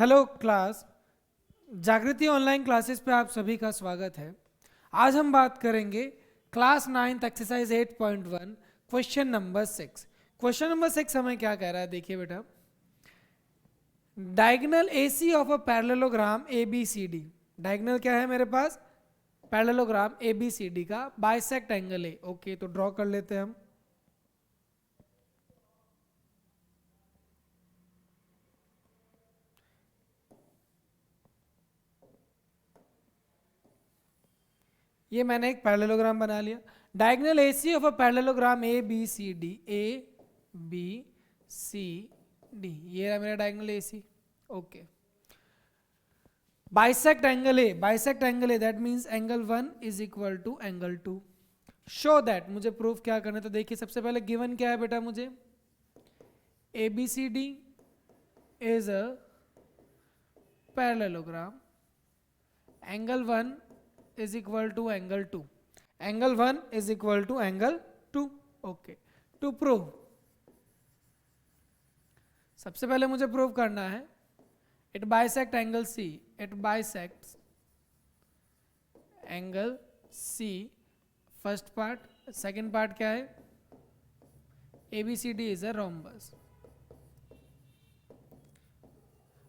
Hello class. जागृति online classes पे आप सभी का स्वागत है। आज हम बात करेंगे class 9th exercise 8.1 question number 6। Question number 6 हमें क्या कह रहा है, देखिए बेटा। Diagonal AC of a parallelogram ABCD। Diagonal क्या है मेरे पास? पैरेललोग्राम ABCD का बाइसेक्ट एंगल है। ओके, तो ड्रॉ कर लेते हैं हम। ये मैंने एक पैरेललोग्राम बना लिया। Diagonal AC of a parallelogram ABCD, ABCD, ये रहा मेरा diagonal AC। Okay, bisect angle है that means angle 1 is equal to angle 2। Show that, मुझे प्रूफ क्या करना है, तो देखिए सबसे पहले गिवन क्या है बेटा मुझे, ABCD is a parallelogram, angle 1 is equal to angle 2, angle 1 is equal to angle 2। Okay, to prove, सबसे पहले मुझे प्रूव करना है it bisect angle C, it bisects angle C। First part, second part क्या है, ABCD इज अ रोम्बस।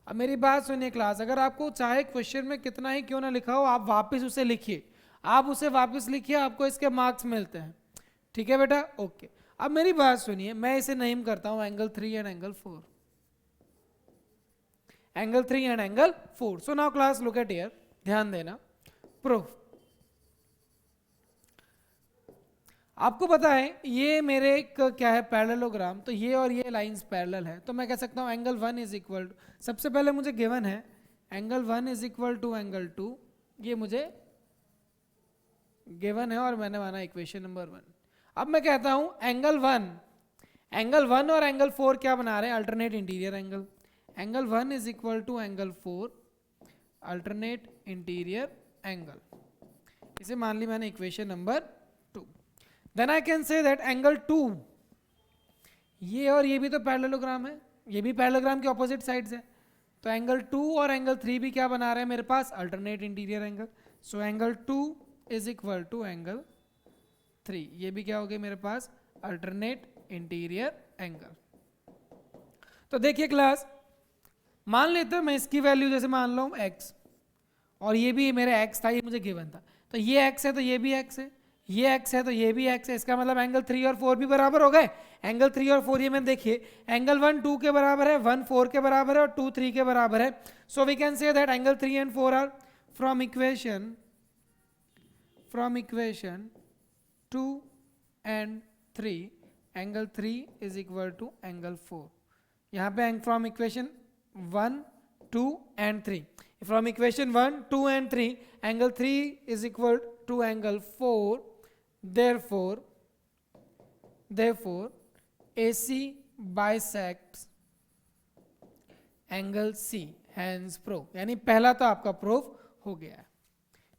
अब मेरी बात सुनिए क्लास, अगर आपको चाहे क्वेश्चन में कितना ही क्यों ना लिखा हो, आप वापस उसे लिखिए, आप उसे वापस लिखिए, आपको इसके मार्क्स मिलते हैं। ठीक है बेटा? ओके, अब मेरी बात सुनिए, मैं इसे नेम करता हूं angle 3 and angle 4, angle 3 and angle 4। So now class look at here, ध्यान देना। प्रूफ, आपको पता है ये मेरे एक क्या है पैरेललोग्राम, तो ये और ये लाइंस पैरेलल है, तो मैं कह सकता हूँ एंगल 1 इज इक्वल टू, सबसे पहले मुझे गिवन है angle 1 is equal to angle 2, ये मुझे गिवन है और मैंने माना इक्वेशन नंबर 1। अब मैं कहता हूँ एंगल 1 और एंगल 4 क्या बना रहे हैं, alternate interior angle. Angle 1 is equal to angle 4 alternate interior angle, इसे मान ली मैंने equation number 2। Then I can say that angle 2, ये और ये भी तो पैरेललोग्राम है, ये भी पैरेललोग्राम के ऑपोजिट साइड्स है, तो एंगल 2 और एंगल 3 भी क्या बना रहे हैं मेरे पास, alternate interior angle. So angle 2 is equal to angle 3, ये भी क्या हो गया मेरे पास, अल्टरनेट इंटीरियर एंगल। तो देखिए क्लास, मान लेते हैं मैं इसकी वैल्यू जैसे मान लो x, और ये भी मेरा x था, ये मुझे गिवन था, तो ये x है तो ये भी x है, ये x है तो ये भी x है, इसका मतलब एंगल 3 और 4 भी बराबर हो गए। एंगल 3 और 4 ये मैंने देखिए, एंगल 1 2 के बराबर है, 1 4 के बराबर है और 2 3 के बराबर है। So we can say that angle 3 and 4 are from equation 2 and 3, angle 3 is equal to angle 4। यहाँ पे from equation 1 2 and 3, from equation 1 2 and 3 angle 3 is equal to angle 4, therefore AC bisects angle C, hence proof. यानी पहला तो आपका proof हो गया है,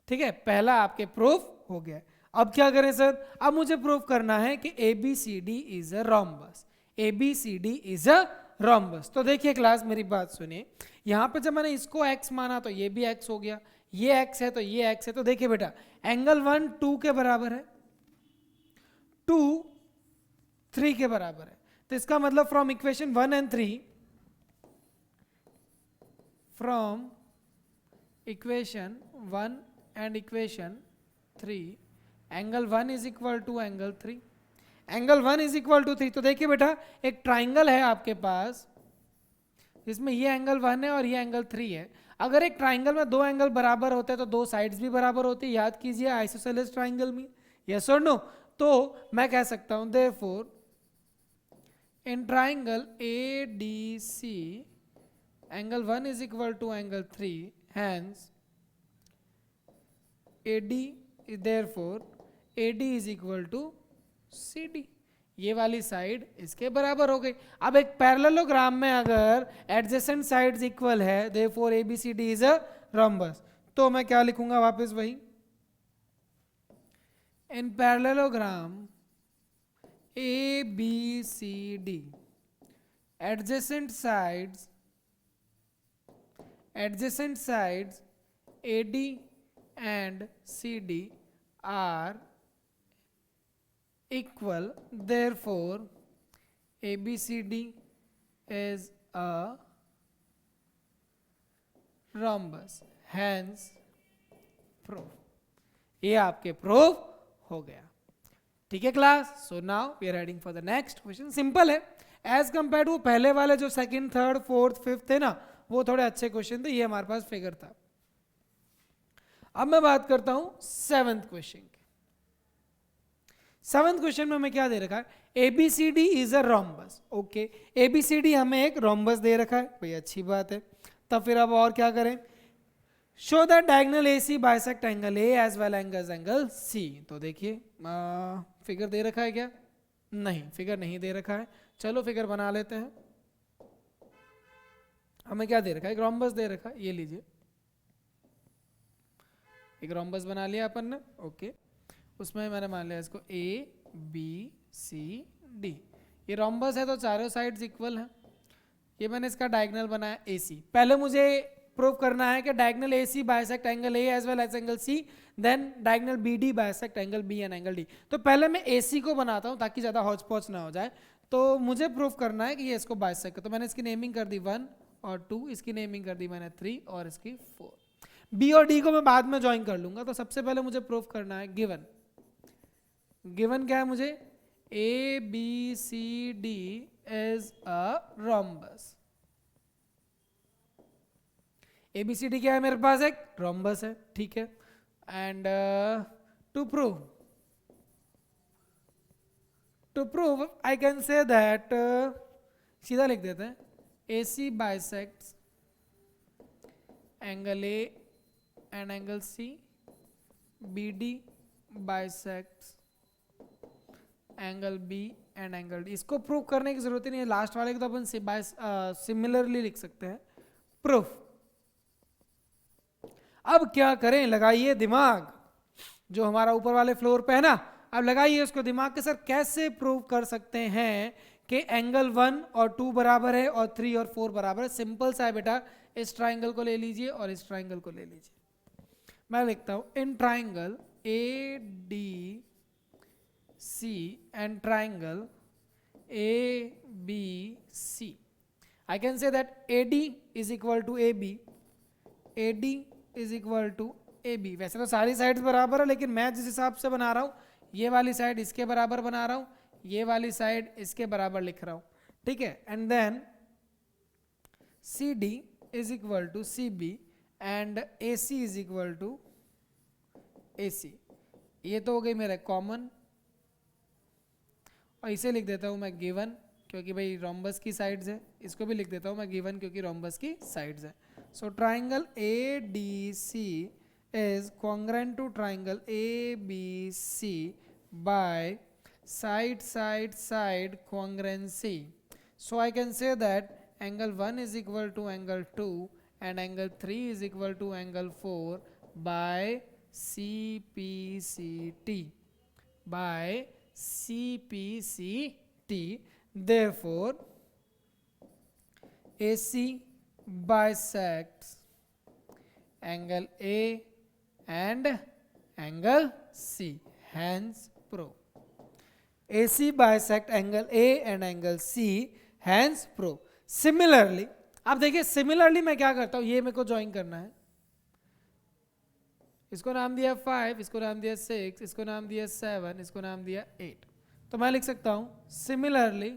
ठीक है, पहला आपके प्रूफ हो गया है। अब क्या करें सर, अब मुझे प्रूफ करना है कि ABCD is a rhombus, ABCD is a rhombus. तो देखिए क्लास मेरी बात सुनिए, यहां पे जब मैंने इसको x माना तो ये भी x हो गया, ये x है तो ये x है, तो देखिए बेटा एंगल 1 2 के बराबर है, 2 3 के बराबर है, तो इसका मतलब from equation 1 and 3, from equation 1 and equation 3 angle 1 is equal to angle 3, angle 1 is equal to 3। तो देखिए बेटा एक ट्राइंगल है आपके पास जिसमें ये एंगल 1 है और ये एंगल 3 है। अगर एक ट्राइंगल में दो एंगल बराबर होते हैं तो दो साइड्स भी बराबर होती है, याद कीजिए आइसोसेलेस ट्राइंगल में, यस और नो। तो मैं कह सकता हूं therefore in triangle ADC angle 1 is equal to angle 3, hence AD is equal to CD, ये वाली साइड इसके बराबर हो गई। अब एक पैरेललोग्राम में अगर एडजेसेंट साइड्स इक्वल है, therefore ABCD is a rhombus, तो मैं क्या लिखूंगा वापस वही, इन parallelogram ABCD adjacent sides adjacent sides AD and CD are equal, therefore ABCD is a rhombus, hence proof. ये आपके प्रूफ हो गया. ठीक है class. So now we are heading for the next question. Simple है एज कंपेयर टू पहले वाले जो सेकंड, थर्ड, फोर्थ, फिफ्थ थे ना, वो थोड़े अच्छे क्वेश्चन थे. ये हमारे पास फिगर था. अब मैं बात करता हूं सेवंथ क्वेश्चन की. सेवंथ क्वेश्चन में हमें क्या दे रखा है? ABCD is a rhombus. Okay, ABCD हमें एक रोम्बस दे रखा है. भाई अच्छी बात है. तब फिर अब और क्या करें? Show that diagonal AC bisect angle A as well angle C. तो देखिए फिगर दे रखा है क्या? नहीं, फिगर नहीं दे रखा है. चलो फिगर बना लेते हैं. हमें क्या दे रखा है? एक रोम्बस दे रखा है. ये लीजिए, एक रोम्बस बना लिया अपन ने. ओके, उसमें मैंने मान लिया इसको ABCD. ये रोम्बस है तो चारों साइड्स इक्वल है. ये मैंने इसका डायगोनल बनाया AC. पहले मुझे प्रूव करना है कि diagonal AC bisect angle A as well as angle C, then diagonal BD bisect angle B and angle D. तो पहले मैं AC को बनाता हूं ताकि ज्यादा हौच पौच ना हो जाए. तो मुझे प्रूव करना है कि ये इसको बाइसेक्ट. तो मैंने इसकी नेमिंग कर दी 1 और 2, इसकी नेमिंग कर दी मैंने 3 और इसकी 4. B और D को मैं बाद में ज्वाइन कर लूंगा. तो सबसे पहले मुझे प्रूव करना है गिवन. गिवन क्या है मुझे? ABCD is a rhombus. ABCD क्या है मेरे पास? एक रोम्बस है. ठीक है. And to prove I can say that, सीधा लिख देते हैं, AC bisects angle A and angle C, BD bisects angle B and angle D. इसको प्रूव करने की जरूरत ही नहीं है. लास्ट वाले को तो अपन सिमिलरली लिख सकते हैं. प्रूफ. अब क्या करें? लगाइए दिमाग. जो हमारा ऊपर वाले फ्लोर पे है ना, अब लगाइए उसको दिमाग के साथ. कैसे प्रूव कर सकते हैं कि एंगल 1 और 2 बराबर है और 3 और 4 बराबर है? सिंपल सा है बेटा. इस ट्राइंगल को ले लीजिए और इस ट्राइंगल को ले लीजिए. मैं लिखता हूं in triangle ADC and triangle ABC, I can say that AD is equal to AB, AD is equal to AB. वैसे तो सारी साइड्स बराबर है, लेकिन मैं जिस हिसाब से बना रहा हूं, ये वाली साइड इसके बराबर बना रहा हूं, ये वाली साइड इसके बराबर लिख रहा हूं. ठीक है. And then CD is equal to CB and AC is equal to AC. ये तो हो गई मेरा कॉमन. और इसे लिख देता हूं मैं गिवन, क्योंकि भाई रोम्बस की साइड्स है. इसको भी लिख देता हूं मैं गिवन, क्योंकि रोम्बस की साइड्स है. So triangle ADC is congruent to triangle ABC by side congruency. So I can say that angle 1 is equal to angle 2 and angle 3 is equal to angle 4 by CPCT. By CPCT. Therefore, AC bisects angle A and angle C. Hence proof. AC bisect angle A and angle C. Hence proof. Similarly, अब देखिए similarly मैं क्या करता हूं, ये मेरे को join करना है. इसको नाम दिया 5, इसको नाम दिया 6, इसको नाम दिया 7, इसको नाम दिया 8. तो मैं लिख सकता हूं similarly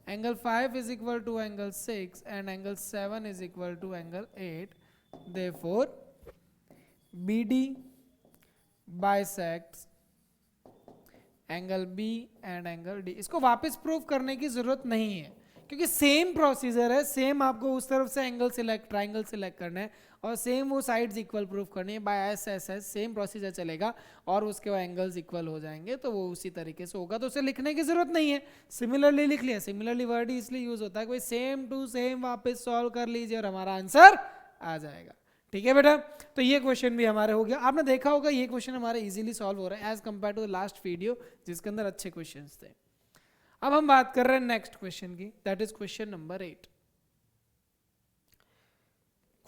angle 5 is equal to angle 6 and angle 7 is equal to angle 8. Therefore, BD bisects angle B and angle D. इसको वापस प्रूफ करने की जरूरत नहीं है, क्योंकि सेम प्रोसीजर है. सेम आपको उस तरफ से एंगल सिलेक्ट, ट्राइंगल सिलेक्ट करना है और सेम वो साइड्स इक्वल प्रूफ करनी है. बाय एस सेम प्रोसीजर चलेगा और उसके बाद एंगल्स इक्वल हो जाएंगे. तो वो उसी तरीके से होगा. तो उसे लिखने की जरूरत नहीं है. सिमिलरली लिख लिया. सिमिलरली वर्ड ही इसलिए यूज होता है कि सेम टू सेम वापस सॉल्व कर लीजिए और हमारा आंसर आ जाएगा. ठीक है बेटा. तो ये क्वेश्चन भी हमारे हो गया. आपने देखा होगा ये क्वेश्चन हमारे इजीली सॉल्व हो रहा है as compare to the last video जिसके अंदर अच्छे क्वेश्चंस थे. अब हम बात कर रहे हैं नेक्स्ट क्वेश्चन की. That is question number 8.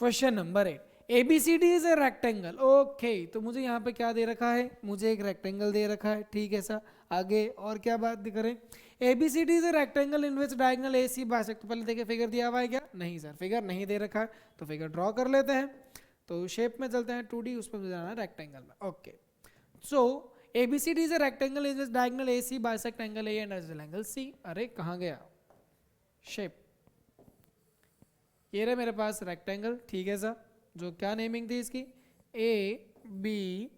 Question number 8, ABCD is a rectangle. Okay, तो मुझे यहाँ पे क्या दे रखा है, मुझे एक रेक्टेंगल दे रखा है, ठीक है सर। आगे और क्या बात करें, ABCD is a rectangle in which diagonal AC bisect. तो पहले देखिए फिगर दिया हुआ है क्या, नहीं सर फिगर नहीं दे रखा है, तो फिगर ड्रॉ कर लेते हैं। तो शेप में चलते हैं 2D, उस पर जाना है रेक्टेंगल में। Okay, so ABCD is a rectangle in which diagonal AC bisect angle A and angle C। अरे कहाँ गया शेप, ये रहे मेरे पास रेक्टेंगल, ठीक है सर, जो क्या नेमिंग थी इसकी, ABCD।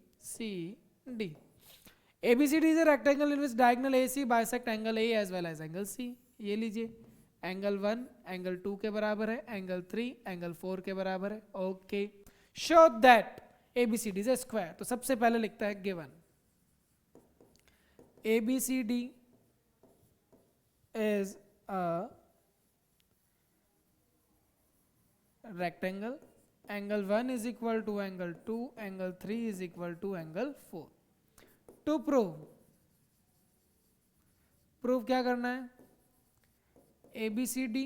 ABCD is a rectangle in which diagonal AC bisect angle A as well as angle C। ये लीजिए, एंगल 1 एंगल 2 के बराबर है, एंगल 3 एंगल 4 के बराबर है। Okay, show that ABCD is A square. तो सबसे पहले लिखता है given ABCD is a rectangle, angle 1 is equal to angle 2, angle 3 is equal to angle 4. To prove क्या करना है, ABCD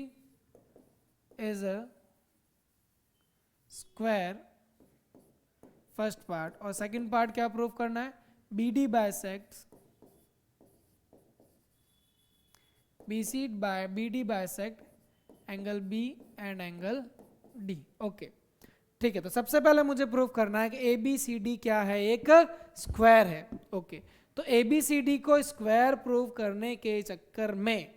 is a square first part, और सेकंड पार्ट क्या प्रूव करना है, BD bisects BD bisect angle B and angle D। Okay, ठीक है, तो सबसे पहले मुझे प्रूव करना है कि ABCD क्या है, एक स्क्वायर है। ओके, तो ABCD को स्क्वायर प्रूव करने के चक्कर में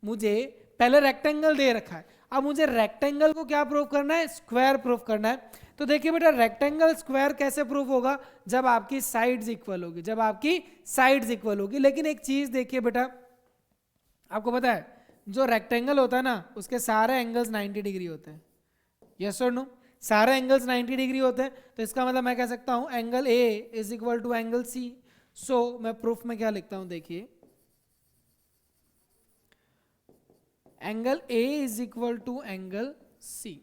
मुझे पहले रेक्टेंगल दे रखा है, अब मुझे रेक्टेंगल को क्या प्रूव करना है, स्क्वायर प्रूव करना है। तो देखिए बेटा, रेक्टेंगल स्क्वायर कैसे प्रूव होगा, जब आपकी साइड्स इक्वल होगी, जब आपकी साइड्स इक्वल होगी। लेकिन एक चीज देखिए बेटा, आपको पता है जो रेक्टेंगल होता है ना, उसके सारे एंगल्स 90 डिग्री होते हैं, यस और नो, सारे एंगल्स 90 डिग्री होते हैं। तो इसका मतलब मैं कह सकता हूं angle A is equal to angle C। So मैं प्रूफ में क्या लिखता हूं, देखिए angle A is equal to angle C।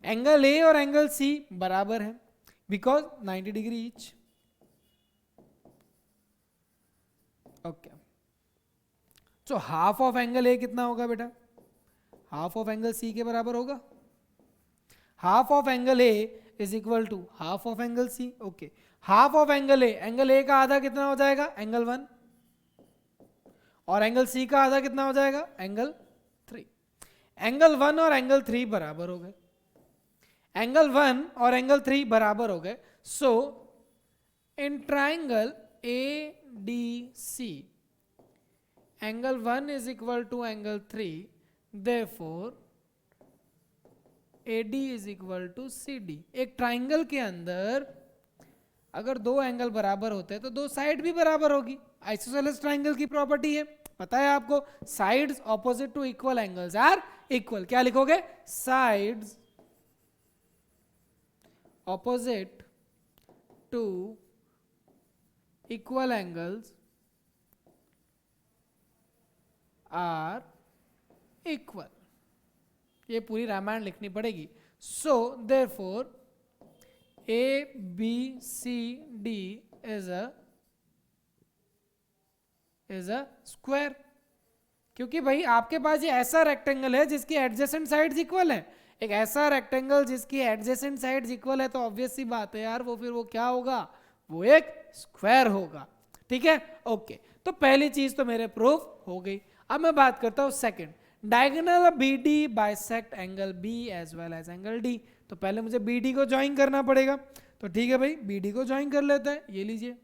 Angle A और एंगल C बराबर है because 90 degree each. Okay, so half of angle A कितना होगा बेटा, हाफ ऑफ एंगल C के बराबर होगा। Half of angle A is equal to half of angle C। Okay, half of angle A का आधा कितना हो जाएगा, एंगल 1, और एंगल C का आधा कितना हो जाएगा, एंगल 3। एंगल 1 और एंगल 3 बराबर हो गए, एंगल 1 और एंगल 3 बराबर हो गए। So in triangle ADC angle 1 is equal to angle 3, therefore AD is equal to CD। एक ट्राइंगल के अंदर अगर दो एंगल बराबर होते हैं तो दो साइड भी बराबर होगी, आइसोसेलेस ट्राइंगल की प्रॉपर्टी है, पता है आपको, sides opposite to equal angles are equal. क्या लिखोगे, sides opposite to equal angles are equal. ये पूरी रामायण लिखनी पड़ेगी। So therefore ABCD is a square, क्योंकि भाई आपके पास ये ऐसा रेक्टेंगल है जिसकी एडजेसेंट साइड्स इक्वल है। एक ऐसा रेक्टेंगल जिसकी एडजेसेंट साइड्स इक्वल है, तो ऑब्वियस सी बात है यार, वो फिर वो क्या होगा, वो एक स्क्वायर होगा। ठीक है, ओके, तो पहली चीज तो मेरे प्रूफ हो गई। अब मैं बात करता हूं second, diagonal BD bisect angle B as well as angle D। तो पहले मुझे BD को ज्वाइन करना पड़ेगा, तो ठीक है भाई, BD को ज्वाइन कर लेते हैं। ये लीजिए,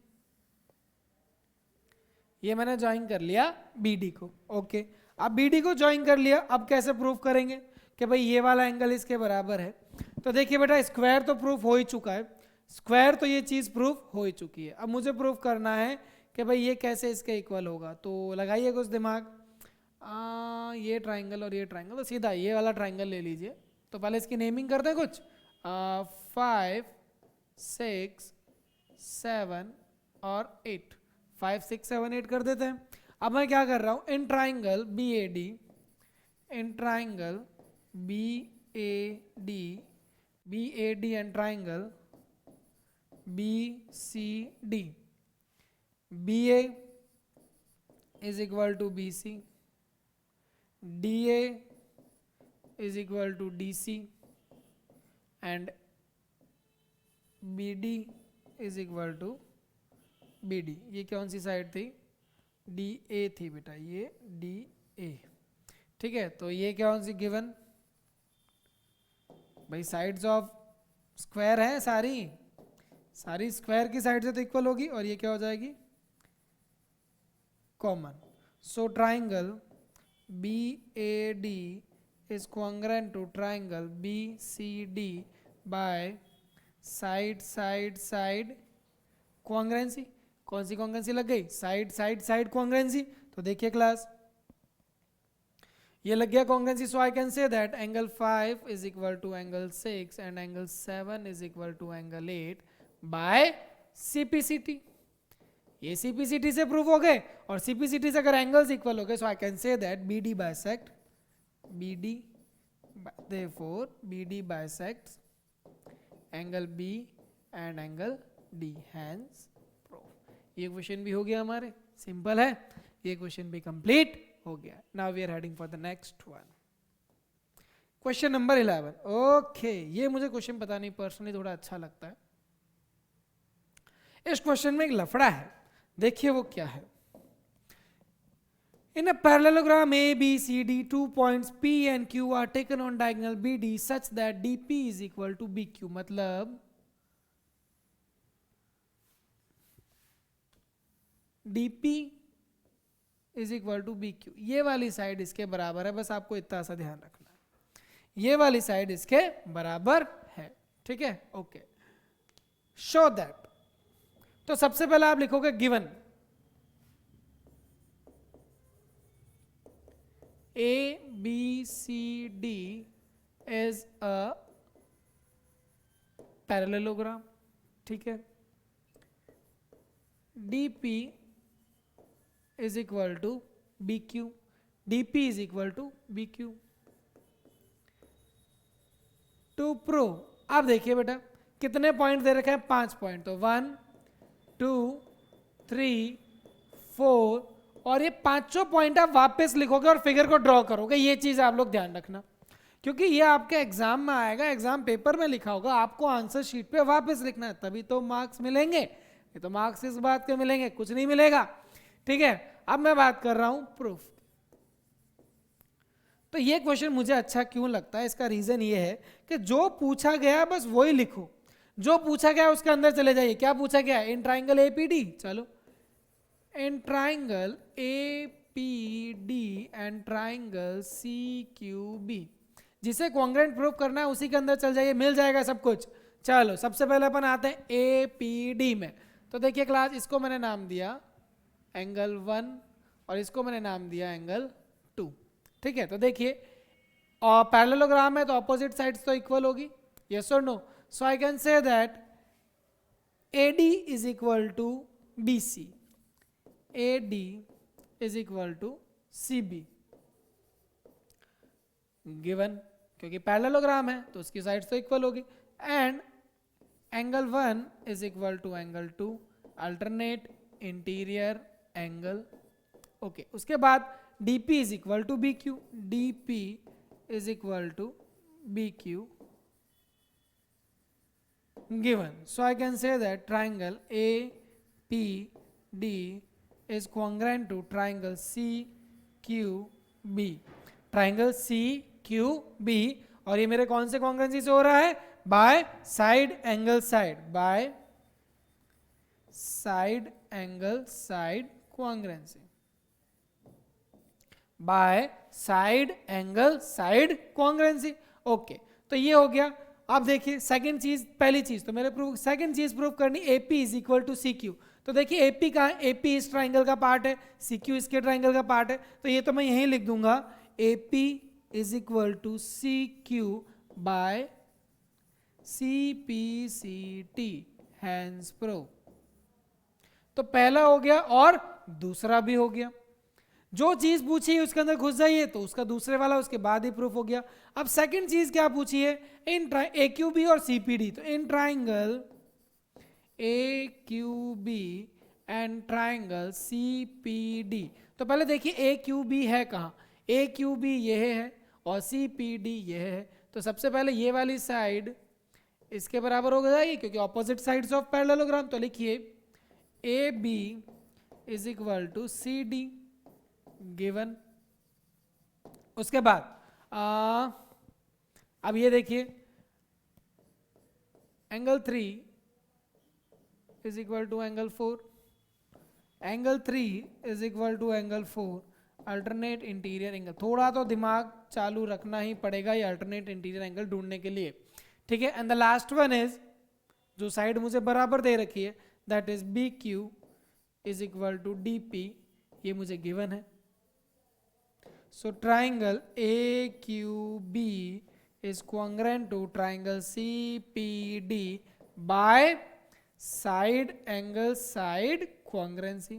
ये मैंने ज्वाइन कर लिया BD को। ओके, अब BD को ज्वाइन कर लिया, अब कैसे प्रूफ करेंगे कि भाई ये वाला एंगल इसके बराबर है। तो देखिए बेटा, स्क्वायर तो प्रूफ हो ही चुका है, स्क्वायर तो ये चीज प्रूफ हो ही चुकी है। अब मुझे प्रूफ करना है कि भाई ये कैसे इसके इक्वल होगा। तो लगाइए कुछ दिमाग, ये ट्राइंगल और ये ट्राइंगल, तो सीधा ये वाला ट्राइंगल ले लीजिए। तो पहले इसकी नेमिंग करते हैं कुछ, 5 6 7 और 8, 5 6 7 8 कर देते हैं। अब मैं क्या कर रहा हूं, in triangle BAD, in triangle BAD and triangle BCD, BA is equal to BC, DA is equal to DC and B D is equal to B D. ये कौन सी साइड थी? डी ए थी बेटा, ये डी ए। ठीक है, तो ये कौन सी गिवन भाई? साइड्स ऑफ स्क्वायर है सारी स्क्वायर की साइड से तो इक्वल होगी, और ये क्या हो जाएगी? Common. So triangle B A D is congruent to triangle B C D by side side side congruency. कौन सी कॉन्ग्रेंसी लग गई? Side side side congruency. तो देखिए क्लास, ये लग गया congruency. So I can say that angle 5 is equal to angle 6 and angle 7 is equal to angle 8 by CPCT. ये सीपीसीटी से प्रूव हो गए, और सीपीसीटी से अगर एंगल्स इक्वल हो गए, so I can say that BD bisect BD, therefore BD bisects angle B and angle D, hence proof. ये क्वेश्चन भी हो गया हमारे, सिंपल है, ये क्वेश्चन भी कंप्लीट हो गया। Now we are heading for the next one, question number 11। Okay, ये मुझे क्वेश्चन पता नहीं पर्सनली थोड़ा अच्छा लगता है। इस क्वेश्चन में एक लफड़ा है, देखिए वो क्या है। In a parallelogram ABCD, 2 points P and Q are taken on diagonal BD such that DP is equal to BQ। मतलब DP is equal to BQ। ये वाली साइड इसके बराबर है, बस आपको इतना सा ध्यान रखना है, ये वाली साइड इसके बराबर है। ठीक है, ओके। शो दैट, तो सबसे पहले आप लिखोगे given ABCD is a parallelogram। ठीक है, DP is equal to BQ, DP is equal to BQ। To prove, आप देखिए बेटा कितने पॉइंट दे रखे हैं? 5 पॉइंट। तो 1 2 3 4, और ये पांचों पॉइंट आप वापस लिखोगे और फिगर को ड्रॉ करोगे। ये चीज आप लोग ध्यान रखना, क्योंकि ये आपके एग्जाम में आएगा, एग्जाम पेपर में लिखा होगा, आपको आंसर शीट पे वापस लिखना है, तभी तो मार्क्स मिलेंगे। ये तो मार्क्स इस बात के मिलेंगे, कुछ नहीं मिलेगा। ठीक है, अब मैं बात कर रहा हूं प्रूफ। तो ये क्वेश्चन मुझे अच्छा क्यों लगता है, इसका रीजन ये है कि जो पूछा गया बस वही लिखो, जो पूछा गया उसके अंदर चले जाइए। क्या पूछा गया? इन ट्राइंगल एपीडी, चलो in triangle APD and triangle CQB, जिसे कॉन्ग्रेंट प्रूफ करना है उसी के अंदर चल जाइए, मिल जाएगा सब कुछ। चलो सबसे पहले अपन आते हैं APD में। तो देखिए क्लास, इसको मैंने नाम दिया एंगल 1 और इसको मैंने नाम दिया एंगल 2। ठीक है, तो देखिए और पैरेललोग्राम है तो अपोजिट साइड्स तो इक्वल होगी, यस और no? So I can say that AD is equal to BC, AD is equal to CB given, क्योंकि पैरेललोग्राम है तो उसकी साइड्स तो इक्वल होगी। And angle 1 is equal to angle 2, alternate interior angle. Okay, उसके बाद DP is equal to BQ, DP is equal to BQ given. So I can say that triangle APD is congruent to triangle CQB, triangle CQB। और ये मेरे कौन से कॉन्ग्रेंसी से हो रहा है? Bye side angle side, bye side angle side कॉन्ग्रेंसी, bye side angle side कॉन्ग्रेंसी। Okay, तो ये हो गया। अब देखिए सेकंड चीज, पहली चीज तो मेरे प्रूफ, सेकंड चीज प्रूफ करनी AP is equal to CQ। तो देखिए AP कहाँ है? AP इस ट्राइंगल का पार्ट है, CQ इसके ट्राइंगल का पार्ट है, तो ये तो मैं यहीं लिख दूंगा AP is equal to CQ by CPCT, hence proof. तो पहला हो गया और दूसरा भी हो गया। जो चीज पूछी है उसके अंदर घुस जाइए तो उसका दूसरे वाला उसके बाद ही प्रूफ हो गया। अब सेकंड चीज क्या पूछी है? इन AQB और CPD, तो in triangle AQB and triangle CPD। तो पहले देखिए AQB है कहाँ? AQB ये है और CPD ये है। तो सबसे पहले ये वाली साइड इसके बराबर हो जाएगी क्योंकि ऑपोजिट साइड्स ऑफ पैरेललोग्राम। तो लिखिए A B is equal to C D given. उसके बाद अब ये देखिए angle 3 is equal to angle 4, angle 3 is equal to angle 4, alternate interior angle. थोड़ा तो दिमाग चालू रखना ही पड़ेगा ये अल्टरनेट इंटीरियर एंगल ढूंढने के लिए, ठीक है। And the last one is, जो साइड मुझे बराबर दे रखी है, that is B Q is equal to D P, ये मुझे गिवन है। So triangle A Q B is congruent to triangle C P D by side angle side congruency।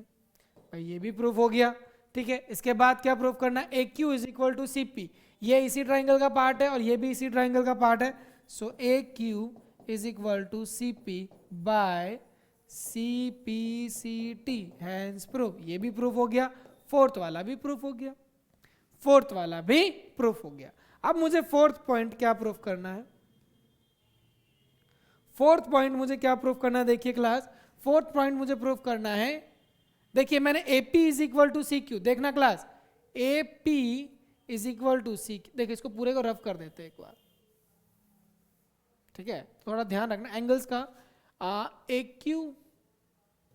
भाई ये भी प्रूफ हो गया, ठीक है। इसके बाद क्या प्रूफ करना है, A Q is equal to C P, ये इसी ट्राइंगल का पार्ट है और ये भी इसी ट्राइंगल का पार्ट है। So A Q is equal to C P by C P C T, hence proof. ये भी प्रूफ हो गया, फोर्थ वाला भी प्रूफ हो गया, फोर्थ वाला भी प्रूफ हो गया। अब मुझे फोर्थ पॉइंट क्या प्रूफ करना है, फोर्थ पॉइंट मुझे क्या प्रूफ करना है, देखिए क्लास, फोर्थ पॉइंट मुझे प्रूफ करना है, देखिए मैंने AP is equal to C Q, देखना class, AP is equal to C Q. देखिए इसको पूरे को रफ कर देते हैं एक बार, ठीक है, थोड़ा ध्यान रखना एंगल्स का। AQ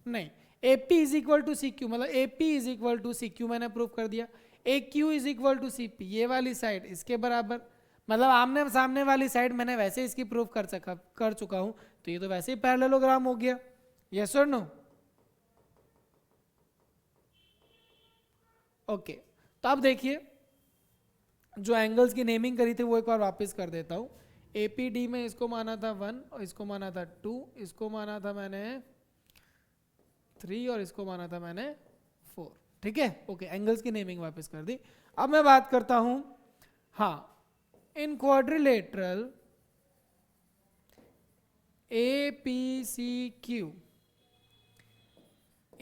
नहीं, AP is equal to C Q, मतलब AP is equal to C Q मैंने प्रूफ कर दिया। AQ is equal to CP, ये वाली साइड इसके बराबर, मतलब आमने सामने वाली साइड मैंने वैसे इसकी प्रूफ कर चुका हूं, तो ये तो वैसे ही पैरेललोग्राम हो गया। यस और नो? ओके, तो अब देखिए जो एंगल्स की नेमिंग करी थी वो एक बार वापस कर देता हूं। APD में इसको माना था 1 और इसको माना था 2, इसको माना था मैंने 3 और इसको माना था मैंने 4, ठीक है। ओके, एंगल्स की नेमिंग वापस कर दी। अब मैं बात करता हूं, हाँ, इन quadrilateral APCQ,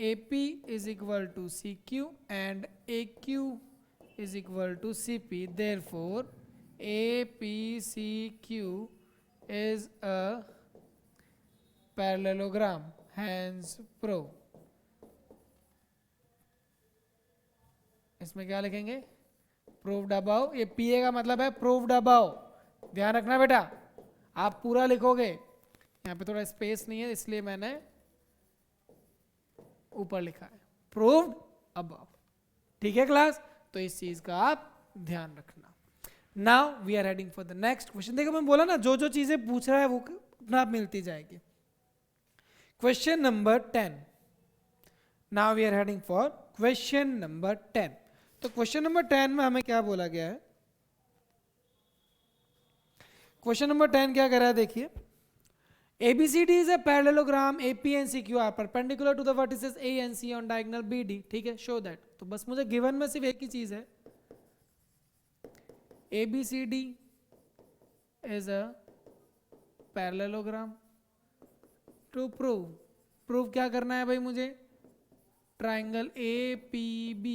AP is equal to CQ and AQ is equal to CP. Therefore, APCQ is a parallelogram. Hence, prove. इसमें क्या लिखेंगे, proved above। ये PA का मतलब है proved above, ध्यान रखना बेटा, आप पूरा लिखोगे। यहाँ पे थोड़ा स्पेस नहीं है इसलिए मैंने ऊपर लिखा है प्रूव्ड अबव, ठीक है क्लास। तो इस चीज का आप ध्यान रखना। Now we are heading for the next question. देखो मैं बोला ना, जो जो चीजें पूछ रहा है वो अपना आप मिलती जाएगी। Question number 10। Now we are heading for question number 10। तो क्वेश्चन नंबर 10 में हमें क्या बोला गया है, क्वेश्चन नंबर 10 क्या कर रहा है, देखिए ABCD is a parallelogram, AP and CQ are perpendicular to the vertices A and C on diagonal BD, ठीक है, show that। तो बस मुझे गिवन में सिर्फ एक ही चीज है, ABCD is a parallelogram। to prove क्या करना है भाई मुझे, triangle APB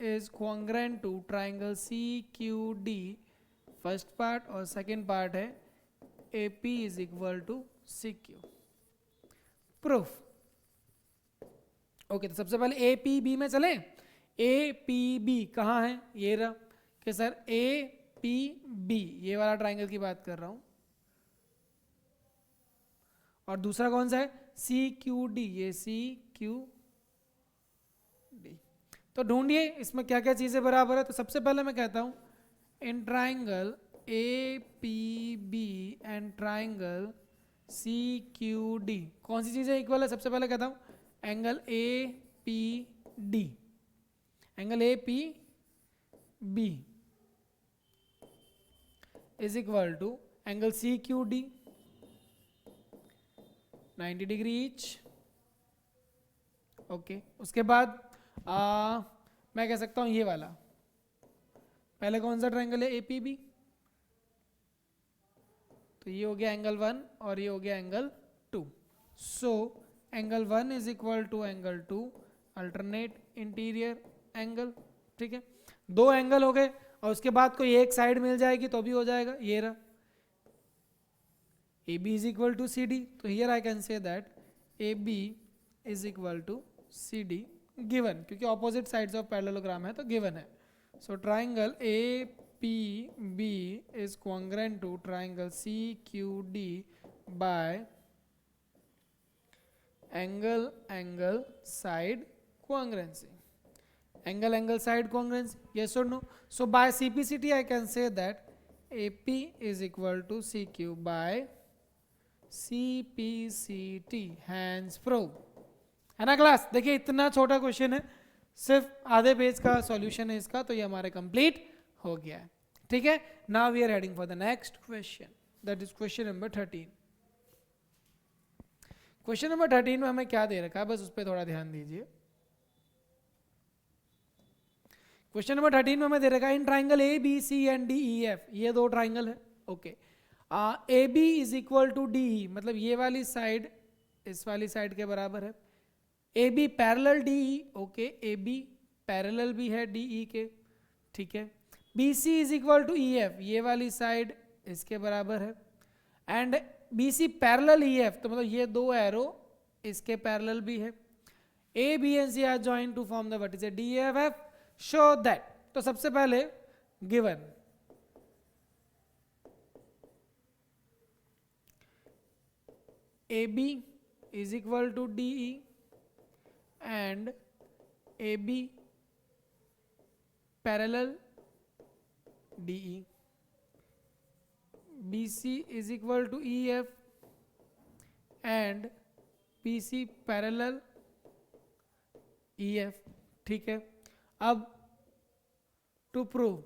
is congruent to triangle CQD, first part, और सेकेंड पार्ट है AP is equal to CQ। Proof. Okay, तो सबसे पहले APB में चले। APB कहाँ है, ये रहा कि सर APB, ये वाला ट्राइंगल की बात कर रहा हूं। और दूसरा कौन सा है, CQD, ये CQD। तो ढूंढिए इसमें क्या क्या चीजें बराबर है। तो सबसे पहले मैं कहता हूं, in triangle APB and triangle CQD कौन सी चीजें इक्वल है। सबसे पहले कहता हूं angle APD, angle APB is equal to angle CQD 90 degree each. Okay, उसके बाद मैं कह सकता हूं ये वाला, पहले कौन सा ट्राइंगल है, APB, तो ये हो गया एंगल 1 और ये हो गया angle 2। So angle 1 is equal to angle 2, alternate interior angle, ठीक है। दो एंगल हो गए और उसके बाद कोई एक साइड मिल जाएगी तो भी हो जाएगा, ये रहा A B is equal to C D, तो here I can say that A B is equal to C D given, क्योंकि ऑपोजिट साइड्स ऑफ पैरेललोग्राम है तो गिवन है. So triangle A P B is congruent to triangle C Q D by angle angle side congruency. Angle angle side congruency, yes or no? So by CPCT I can say that AP is equal to CQ by CPCT. Hence prove. है ना class? देखिए इतना छोटा question है, सिर्फ आधे page का solution है इसका, तो ये हमारे कंप्लीट हो गया है. ठीक है, now we are heading for the next question, that is question number 13. Question number 13 में हमें क्या दे रखा है, बस उस पर थोड़ा ध्यान दीजिए. क्वेश्चन नंबर 13 में हमें दे रखा है in triangle A B C and D E F, ये दो ट्राइंगल है. Okay, A B is equal to D E, मतलब ये वाली साइड इस वाली साइड के बराबर है. A B parallel D E, okay, A B parallel भी है डी ई के. ठीक है, B C is equal to E F, ये वाली साइड इसके बराबर है. And B C parallel E F, तो मतलब ये दो एरो इसके पैरेलल भी है. A B and C are joint to form the vertices D F F. Show that, तो सबसे पहले given A B is equal to D E and A B parallel D E, B C is equal to E F and B C parallel E F. ठीक है, अब to prove,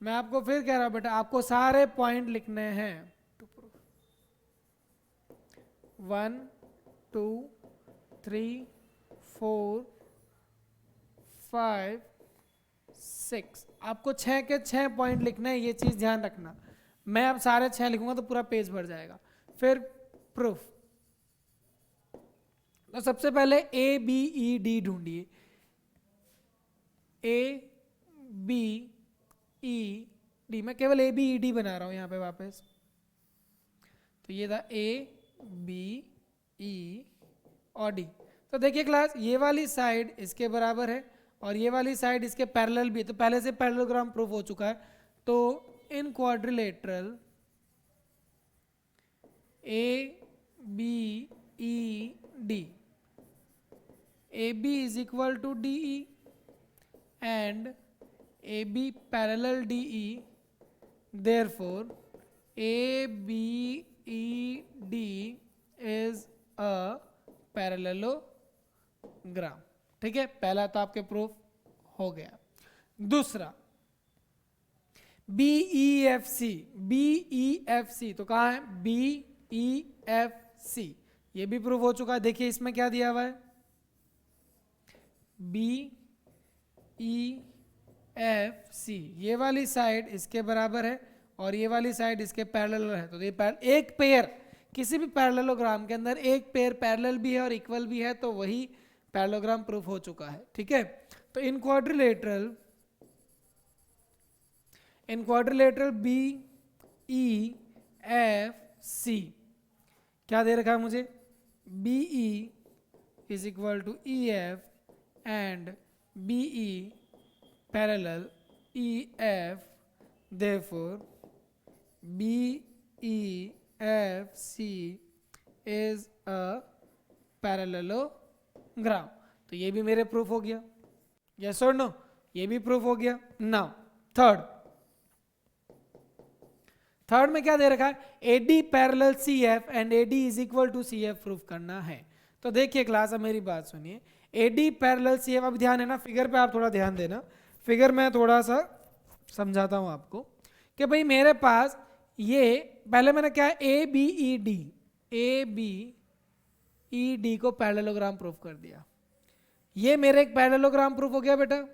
मैं आपको फिर कह रहा हूं बेटा, आपको सारे पॉइंट लिखने हैं. टू प्रूव 1 2 3 4 5 6, आपको 6 के 6 पॉइंट लिखने हैं, ये चीज ध्यान रखना. मैं अब सारे 6 लिखूंगा तो पूरा पेज भर जाएगा. फिर प्रूफ, तो सबसे पहले ए बी ई डी ढूंढिए. ए बी ई डी, मैं केवल ए बी ई डी बना रहा हूं यहां पे वापस. तो ये था ए बी ई और डी. तो देखिए क्लास, ये वाली साइड इसके बराबर है और ये वाली साइड इसके पैरेलल भी है, तो पहले से पैरेललोग्राम प्रूफ हो चुका है. तो in quadrilateral A B E D, AB is equal to DE and AB parallel DE, therefore ABED is a parallelogram. ठीक है, पहला तो आपके प्रूफ हो गया. दूसरा BEFC, BEFC तो कहाँ है, BEFC, ये भी प्रूफ हो चुका है. देखिए इसमें क्या दिया हुआ है, BEFC, ये वाली साइड इसके बराबर है और ये वाली साइड इसके पैरेलल है. तो ये एक पेयर, किसी भी पैरेललोग्राम के अंदर एक पेयर पैरेलल भी है और इक्वल भी है, तो वही पैरेललोग्राम प्रूफ हो चुका है. ठीक है, तो इन क्वाड्रिलेटरल BEFC क्या दे रखा है मुझे, BE is equal to EF and BE parallel EF, therefore BEFC is a parallelogram. तो ये भी मेरे प्रूफ हो गया. यस और नो, ये भी प्रूफ हो गया. नाउ थर्ड में क्या दे रखा है, AD parallel CF and AD is equal to CF proof करना है. तो देखिए क्लास, अब मेरी बात सुनिए, AD पैरेलल CF, अब ध्यान है ना, फिगर पे आप थोड़ा ध्यान देना. फिगर में थोड़ा सा समझाता हूं आपको कि भाई मेरे पास ये पहले मैंने क्या ABED को पैरेललोग्राम प्रूफ कर दिया. ये मेरे एक पैरेललोग्राम प्रूफ हो गया बेटा.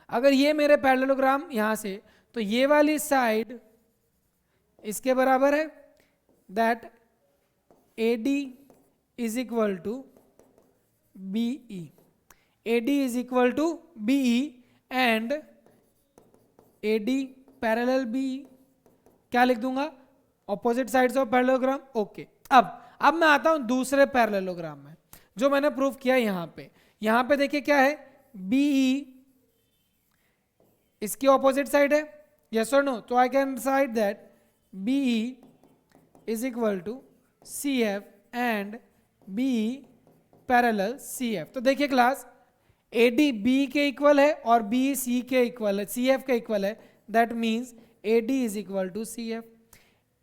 अगर ये मेरे पैरेललोग्राम यहां से, तो ये वाली साइड इसके बराबर है, that AD is equal to BE, AD is equal to BE and AD parallel BE, क्या लिख दूंगा, opposite sides of parallelogram. Okay, अब मैं आता हूं दूसरे पैरेललोग्राम में जो मैंने प्रूव किया यहां पे देखिए क्या है, BE इसकी ऑपोजिट साइड है, यस और नो, तो I can write that BE is equal to CF and BE parallel CF। तो देखिए क्लास, AD BE के इक्वल है और BE C के इक्वल है, CF के इक्वल है, that means AD is equal to CF।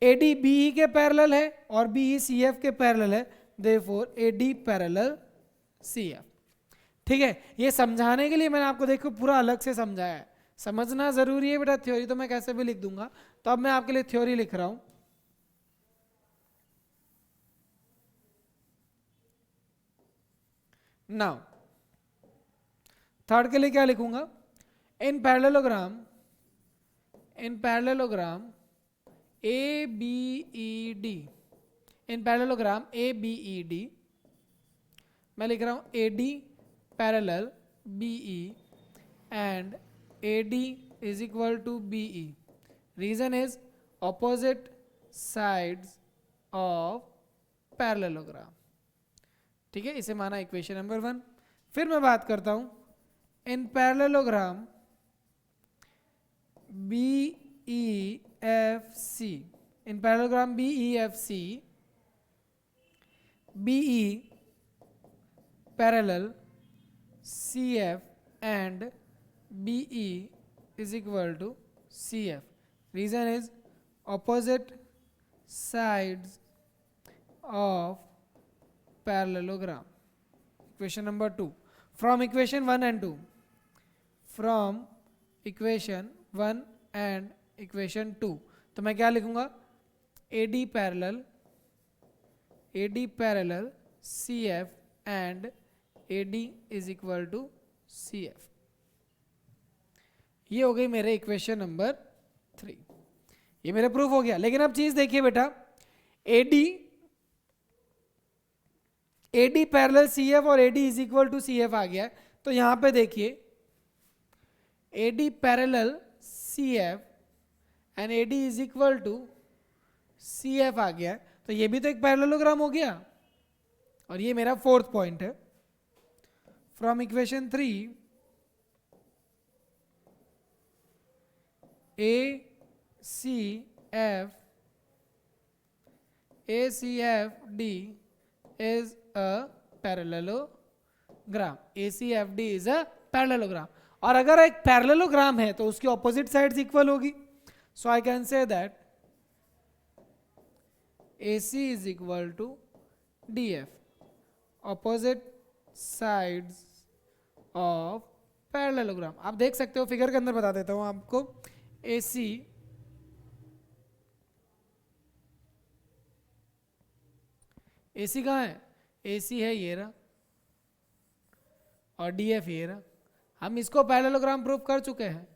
AD BE के पैरेलल है और BE CF के पैरेलल है, देयरफॉर AD पैरेलल CF। ठीक है, ये समझाने के लिए मैंने आपको देखो पूरा अलग से समझाया है, समझना जरूरी है बेटा। थ्योरी तो मैं कैसे भी लिख दूंगा, तो अब मैं आपके लिए थ्योरी लिख रहा हूं। नाउ थर्ड के लिए क्या लिखूंगा, इन पैरेललोग्राम ABED, इन पैरेललोग्राम ABED मैं लिख रहा हूं AD parallel BE and AD is equal to BE. Reason is opposite sides of parallelogram. ठीक है, इसे माना इक्वेशन नंबर 1। फिर मैं बात करता हूं इन parallelogram BEFC, in parallelogram BEFC, BE parallel CF and BE is equal to CF. Reason is opposite sides of parallelogram. Equation number 2. From equation 1 and 2. From equation 1 and equation 2. तो मैं क्या लिखूंगा, AD parallel CF and AD is equal to CF। ये हो गई मेरे equation number 3, ये मेरा प्रूफ हो गया। लेकिन अब चीज देखिए बेटा, AD पैरेलल CF और AD is equal to CF आ गया, तो यहां पे देखिए AD parallel CF and AD is equal to CF आ गया, तो ये भी तो एक पैरेललोग्राम हो गया, और ये मेरा फोर्थ पॉइंट है। From equation 3 ACFD is a parallelogram. ACFD is a parallelogram. और अगर एक पैरेललोग्राम है तो उसकी ऑपोजिट साइड्स इक्वल होगी, so I can say that AC is equal to DF, opposite sides of parallelogram। आप देख सकते हो, फिगर के अंदर बता देता हूं आपको, AC कहाँ है, AC है ये रहा, और DF ये रहा। हम इसको पैरेललोग्राम प्रूव कर चुके हैं,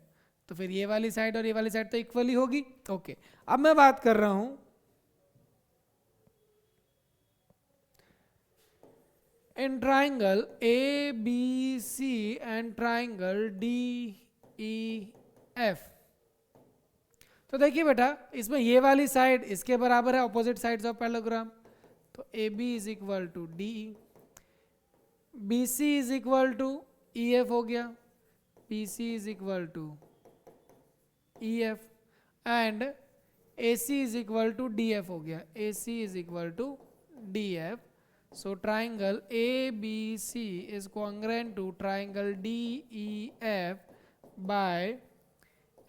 तो फिर ये वाली साइड और ये वाली साइड तो इक्वली होगी। ओके, अब मैं बात कर रहा हूं in triangle ABC and triangle DEF। तो देखिए बेटा, इसमें ये वाली साइड इसके बराबर है, ऑपोजिट साइड्स ऑफ पैरेललोग्राम, तो AB is equal to DE, BC is equal to EF हो गया, BC is equal to EF and AC is equal to DF हो गया, AC is equal to DF। So triangle ABC is congruent to triangle DEF by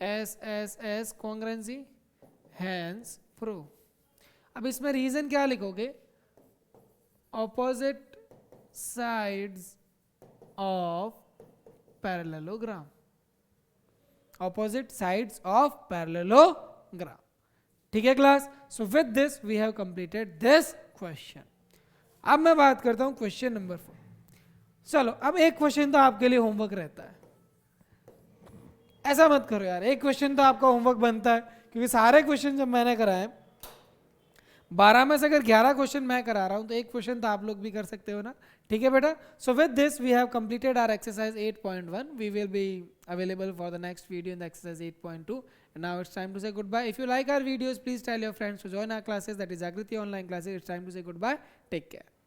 SSS congruency, hence proof। अब इसमें reason क्या लिखोगे, opposite sides of parallelogram, opposite sides of parallelogram। ठीक है class, so with this we have completed this question। अब मैं बात करता हूं क्वेश्चन नंबर 4। चलो, अब एक क्वेश्चन तो आपके लिए होमवर्क रहता है, ऐसा मत करो यार, एक क्वेश्चन तो आपका होमवर्क बनता है, क्योंकि सारे क्वेश्चन जब मैंने कराए 12 में से अगर 11 क्वेश्चन मैं करा रहा हूं तो एक क्वेश्चन तो आप लोग भी कर सकते हो ना। ठीक है बेटा, so with this we have completed our exercise 8.1। We will be available for the next video in the exercise 8.2. And now it's time to say goodbye. If you like our videos, please tell your friends to join our classes, that is Agriti online classes. It's time to say goodbye. Take care.